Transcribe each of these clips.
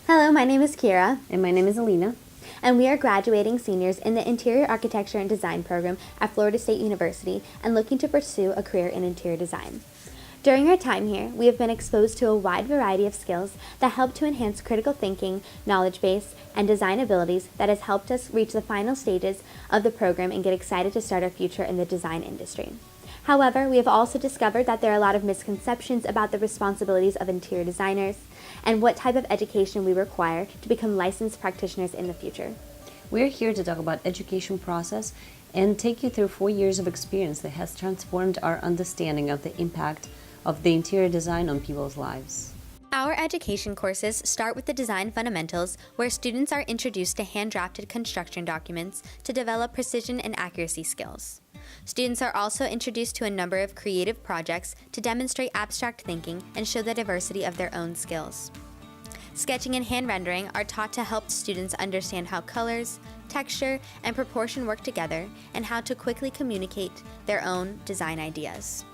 Hello, my name is Kiera, And my name is Alina. and we are graduating seniors in the Interior Architecture and Design program at Florida State University and looking to pursue a career in interior design. During our time here, we have been exposed to a wide variety of skills that help to enhance critical thinking, knowledge base, and design abilities that has helped us reach the final stages of the program and get excited to start our future in the design industry. However, we have also discovered that there are a lot of misconceptions about the responsibilities of interior designers and what type of education we require to become licensed practitioners in the future. We're here to talk about education process and take you through 4 years of experience that has transformed our understanding of the impact of the interior design on people's lives. Our education courses start with the design fundamentals, where students are introduced to hand-drafted construction documents to develop precision and accuracy skills. Students are also introduced to a number of creative projects to demonstrate abstract thinking and show the diversity of their own skills. Sketching and hand rendering are taught to help students understand how colors, texture, and proportion work together and how to quickly communicate their own design ideas.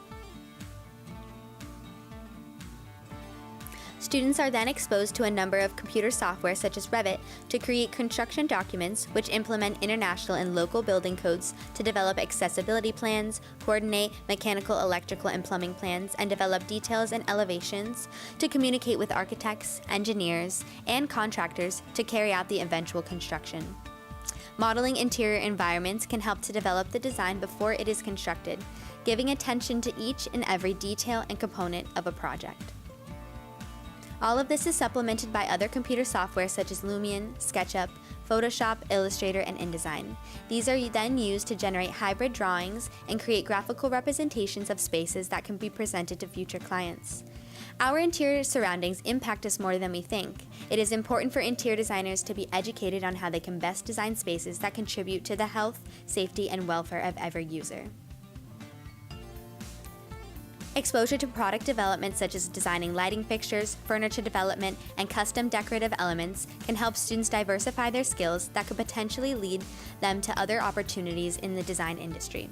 Students are then exposed to a number of computer software such as Revit to create construction documents which implement international and local building codes to develop accessibility plans, coordinate mechanical, electrical, and plumbing plans, and develop details and elevations to communicate with architects, engineers, and contractors to carry out the eventual construction. Modeling interior environments can help to develop the design before it is constructed, giving attention to each and every detail and component of a project. All of this is supplemented by other computer software such as Lumion, SketchUp, Photoshop, Illustrator, and InDesign. These are then used to generate hybrid drawings and create graphical representations of spaces that can be presented to future clients. Our interior surroundings impact us more than we think. It is important for interior designers to be educated on how they can best design spaces that contribute to the health, safety, and welfare of every user. Exposure to product development such as designing lighting fixtures, furniture development, and custom decorative elements can help students diversify their skills that could potentially lead them to other opportunities in the design industry.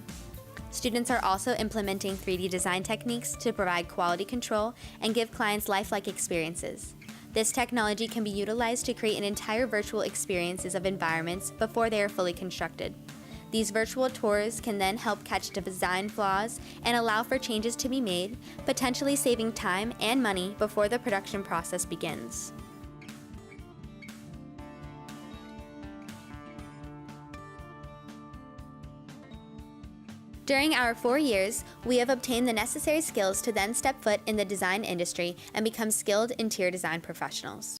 Students are also implementing 3D design techniques to provide quality control and give clients lifelike experiences. This technology can be utilized to create an entire virtual experiences of environments before they are fully constructed. These virtual tours can then help catch design flaws and allow for changes to be made, potentially saving time and money before the production process begins. During our 4 years, we have obtained the necessary skills to then step foot in the design industry and become skilled interior design professionals.